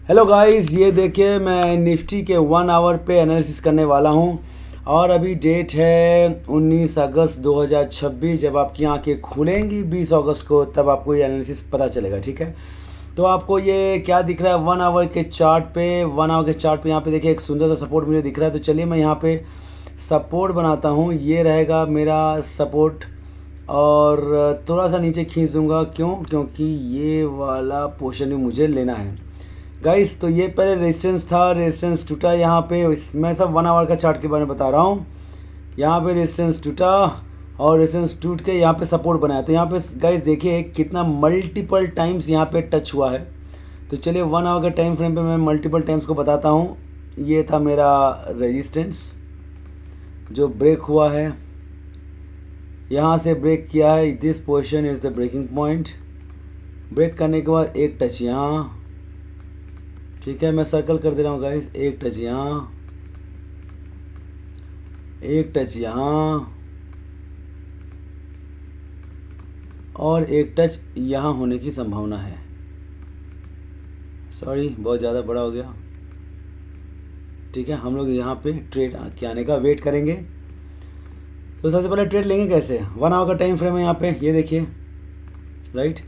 Hello guys, ये देखिए मैं निफ्टी के 1 आवर पे एनालिसिस करने वाला हूँ। और अभी डेट है 19 अगस्त 2026। जब आपकी आंखें खुलेंगी 20 अगस्त को, तब आपको ये एनालिसिस पता चलेगा। ठीक है, तो आपको ये क्या दिख रहा है 1 आवर के चार्ट पे। 1 आवर के चार्ट पे यहाँ पे देखिए एक सुंदर सा सपोर्ट मुझे दिख रहा है। तो चलिए मैं यहाँ पे सपोर्ट बनाता हूँ। ये रहेगा मेरा सपोर्ट और थोड़ा सा नीचे खींच दूंगा। क्योंकि ये वाला पोर्शन भी मुझे लेना है गाइस। तो ये पहले रेजिस्टेंस था, रेजिस्टेंस टूटा यहाँ पे। मैं सब 1 आवर का चार्ट के बारे में बता रहा हूँ। यहाँ पे रेजिस्टेंस टूटा और रेजिस्टेंस टूट के यहाँ पे सपोर्ट बनाया। तो यहाँ पे गाइस देखिए कितना मल्टीपल टाइम्स यहाँ पे टच हुआ है। तो चलिए 1 आवर के टाइम फ्रेम पे मैं मल्टीपल टाइम्स को बताता हूँ। ये था मेरा रेजिस्टेंस जो ब्रेक हुआ है, यहाँ से ब्रेक किया है। This position is the breaking point. Break करने के बाद एक टच यहाँ, ठीक है, मैं सर्कल कर दे रहा हूँ गाइस। एक टच यहाँ, एक टच यहाँ और एक टच यहाँ होने की संभावना है। सॉरी, बहुत ज़्यादा बड़ा हो गया। ठीक है, हम लोग यहाँ पे ट्रेड के आने का वेट करेंगे। तो सबसे पहले ट्रेड लेंगे कैसे। 1 आवर का टाइम फ्रेम है यहाँ पे, ये देखिए राइट।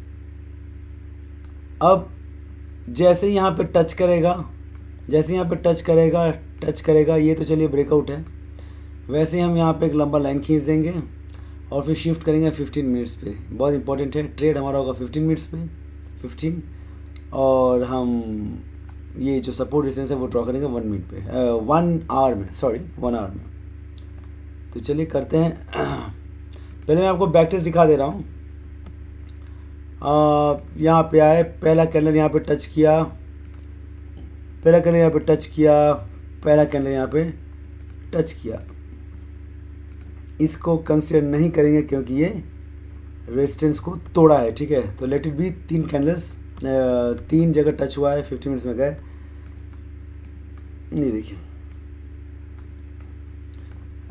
अब जैसे ही यहाँ पे टच करेगा, जैसे यहाँ पे टच करेगा ये तो चलिए ब्रेकआउट है। वैसे ही हम यहाँ पे एक लंबा लाइन खींच देंगे और फिर शिफ्ट करेंगे 15 मिनट्स पे। बहुत इंपॉर्टेंट है, ट्रेड हमारा होगा 15 मिनट्स पे, 15। और हम ये जो सपोर्ट रेजिस्टेंस है वो ड्रॉ करेंगे 1 मिनट पे, 1 आवर में, सॉरी 1 आवर में। तो चलिए करते हैं। पहले मैं आपको बैक टेस्ट दिखा दे रहा हूँ। यहाँ पे आए, पहला कैंडल यहाँ पे टच किया, पहला कैंडल यहाँ पे टच किया, पहला कैंडल यहाँ पे टच किया। इसको कंसीडर नहीं करेंगे क्योंकि ये रेजिस्टेंस को तोड़ा है। ठीक है, तो लेट इट बी 3 कैंडल्स, 3 जगह टच हुआ है, 15 मिनट्स में गए नहीं। देखिए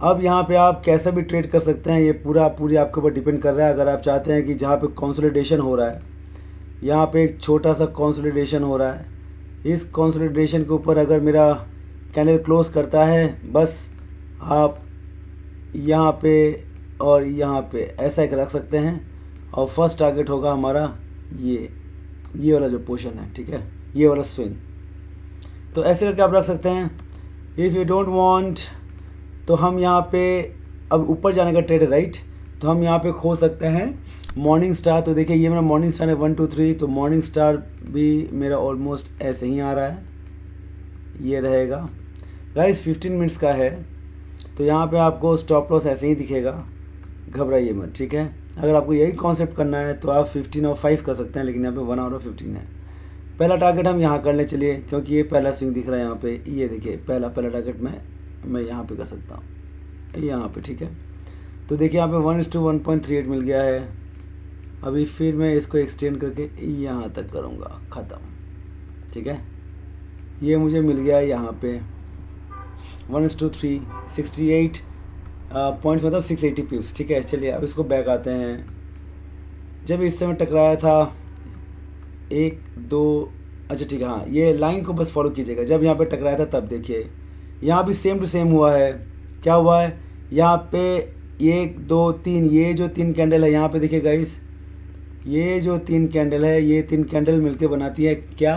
अब यहाँ पे आप कैसा भी ट्रेड कर सकते हैं, ये पूरी आपके ऊपर डिपेंड कर रहा है। अगर आप चाहते हैं कि जहाँ पे कंसोलिडेशन हो रहा है, यहाँ पे एक छोटा सा कंसोलिडेशन हो रहा है, इस कंसोलिडेशन के ऊपर अगर मेरा कैंडल क्लोज करता है, बस आप यहाँ पे और यहाँ पे ऐसा एक रख सकते हैं। और फर्स्ट टारगेट होगा हमारा ये वाला जो पोर्शन है, ठीक है, ये वाला स्विंग। तो ऐसे करके आप रख सकते हैं। इफ़ यू डोंट वांट तो हम यहाँ पे अब ऊपर जाने का ट्रेड है राइट, तो हम यहाँ पे खो सकते हैं मॉर्निंग स्टार। तो देखिए ये मेरा मॉर्निंग स्टार है 1 2 3, तो मॉर्निंग स्टार भी मेरा ऑलमोस्ट ऐसे ही आ रहा है, ये रहेगा गाइस। 15 मिनट्स का है, तो यहाँ पे आपको स्टॉप लॉस ऐसे ही दिखेगा, घबराइए मत। ठीक है, अगर आपको यही कॉन्सेप्ट करना है तो आप 15 और 5 कर सकते हैं, लेकिन यहाँ पे 1 आवर और 15 है। पहला टारगेट हम यहाँ कर लें चलिए, क्योंकि ये पहला स्विंग दिख रहा है यहाँ पे। ये देखिए पहला टारगेट मैं यहाँ पे कर सकता हूँ, यहाँ पे। ठीक है, तो देखिए यहाँ पे 1:1.38 मिल गया है। अभी फिर मैं इसको एक्सटेंड करके यहाँ तक करूँगा, ख़त्म। ठीक है, ये मुझे मिल गया है यहाँ पे 1:3, 68 पॉइंट्स, मतलब 680 पिप्स। ठीक है, चलिए अब इसको बैक आते हैं। जब इस समय टकराया था 1 2, अच्छा ठीक है, हाँ, ये लाइन को बस फॉलो कीजिएगा। जब यहाँ पे टकराया था तब देखिए यहाँ भी सेम टू सेम हुआ है। क्या हुआ है यहाँ पे 1 2 3, ये जो 3 कैंडल है यहाँ पे देखिए गाइस, ये जो 3 कैंडल है, ये 3 कैंडल मिलके बनाती है क्या,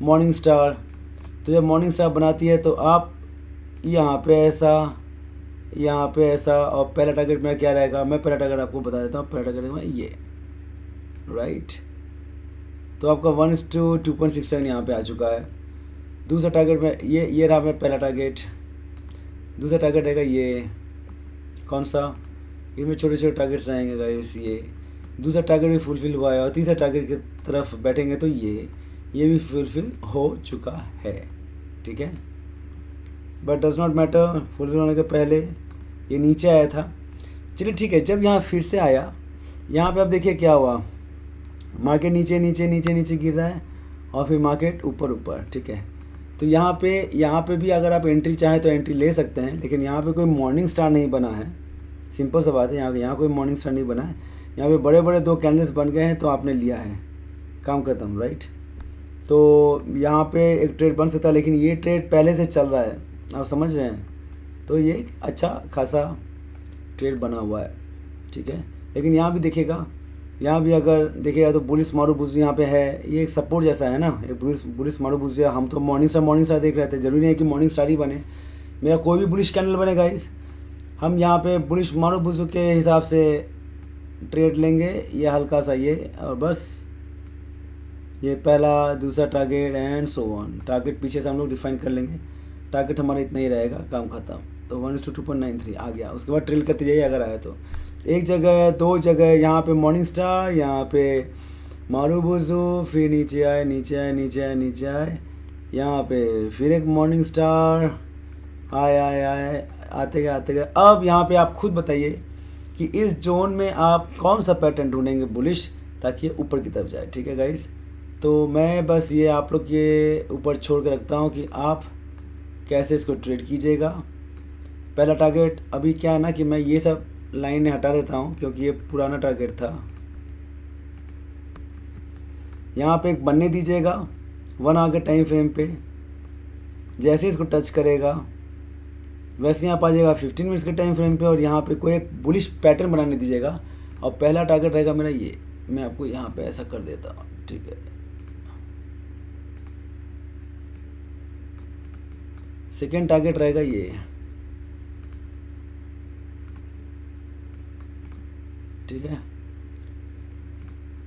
मॉर्निंग स्टार। तो जब मॉर्निंग स्टार बनाती है तो आप यहाँ पे ऐसा, यहाँ पे ऐसा, और पहला टारगेट मेरा क्या रहेगा, मैं पहला टारगेट आपको बता देता हूँ। पहला टारगेट रहेगा ये राइट, तो आपका 1:2.67 यहाँ पे आ चुका है। दूसरा टारगेट में ये रहा मेरा पहला टारगेट। दूसरा टारगेट रहेगा ये, कौन सा, इसमें छोटे छोटे टारगेट्स रहेंगे गाइस। ये दूसरा टारगेट भी फुलफिल हुआ है, और तीसरा टारगेट की तरफ बैठेंगे तो ये भी फुलफिल हो चुका है। ठीक है, but does not matter, fulfil होने के पहले ये नीचे आया था। चलिए ठीक है, जब यहाँ फिर से आया, यहाँ पे अब देखिए क्या हुआ, मार्केट नीचे नीचे नीचे नीचे गिर रहा है और फिर मार्केट ऊपर ऊपर। ठीक है, तो यहाँ पे भी अगर आप एंट्री चाहें तो एंट्री ले सकते हैं, लेकिन यहाँ पे कोई मॉर्निंग स्टार नहीं बना है। सिंपल सा बात है, यहाँ कोई मॉर्निंग स्टार नहीं बना है। यहाँ पे बड़े बड़े 2 कैंडल्स बन गए हैं तो आपने लिया है, काम खत्म राइट। तो यहाँ पे एक ट्रेड बन सकता है, लेकिन ये ट्रेड पहले से चल रहा है, आप समझ रहे हैं, तो ये एक अच्छा खासा ट्रेड बना हुआ है, ठीक है। लेकिन यहाँ भी देखिएगा, यहाँ भी अगर देखिएगा तो बुलिश मारुबुजु यहाँ पे है, ये एक सपोर्ट जैसा है ना, ये बुलिश मारुबुजु। हम तो मॉर्निंग स्टार देख रहे थे, जरूरी नहीं है कि मॉर्निंग स्टार ही बने, मेरा कोई भी बुलिश कैंडल बने गाइस, हम यहाँ पे बुलिश मारुबुजु के हिसाब से ट्रेड लेंगे, ये हल्का सा ये, और बस ये पहला दूसरा target and so on. Target पीछे से हम लोग डिफाइन कर लेंगे, टारगेट हमारा इतना ही रहेगा, काम खत्म। तो 1:2.93 आ गया, उसके बाद ट्रेल करते जाइए अगर आया तो। एक जगह, दो जगह, यहाँ पे मॉर्निंग स्टार, यहाँ पे मारुबुजु, फिर नीचे आए, नीचे आए, नीचे आए, नीचे आए, यहाँ पे फिर एक मॉर्निंग स्टार, आए आए आए, आते गए आते गए। अब यहाँ पे आप खुद बताइए कि इस जोन में आप कौन सा पैटर्न ढूंढेंगे बुलिश, ताकि ये ऊपर की तरफ जाए, ठीक है गाइस। तो मैं बस ये आप लोग के ऊपर छोड़ के रखता हूँ कि आप कैसे इसको ट्रेड कीजिएगा। पहला टारगेट अभी क्या है ना कि मैं ये सब लाइन हटा देता हूँ, क्योंकि ये पुराना टारगेट था। यहाँ पे एक बनने दीजिएगा 1 आवर के टाइम फ्रेम पे, जैसे इसको टच करेगा वैसे यहाँ आ जाएगा 15 मिनट्स के टाइम फ्रेम पे, और यहाँ पे कोई एक बुलिश पैटर्न बनाने दीजिएगा। और पहला टारगेट रहेगा मेरा ये, मैं आपको यहाँ पे ऐसा कर देता हूँ, ठीक है। सेकेंड टारगेट रहेगा ये, ठीक है।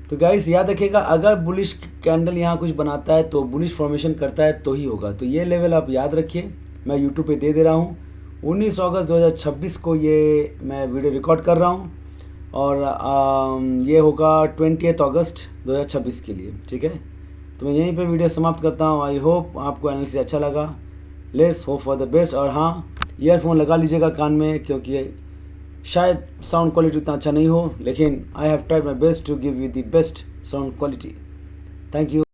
तो गाइस याद रखिएगा, अगर बुलिश कैंडल यहाँ कुछ बनाता है तो बुलिश फॉर्मेशन करता है तो ही होगा। तो ये लेवल आप याद रखिए, मैं यूट्यूब पे दे रहा हूँ। 19 अगस्त 2026 को ये मैं वीडियो रिकॉर्ड कर रहा हूँ, और ये होगा 28 अगस्त 2026 के लिए, ठीक है। तो मैं यहीं पे वीडियो समाप्त करता हूँ। आई होप आपको एनालिसिस अच्छा लगा। Let's hope for the best. और हाँ, ईयरफोन लगा लीजिएगा कान में, क्योंकि शायद साउंड क्वालिटी उतना अच्छा नहीं हो, लेकिन I have tried my best to give you the best sound quality. Thank you.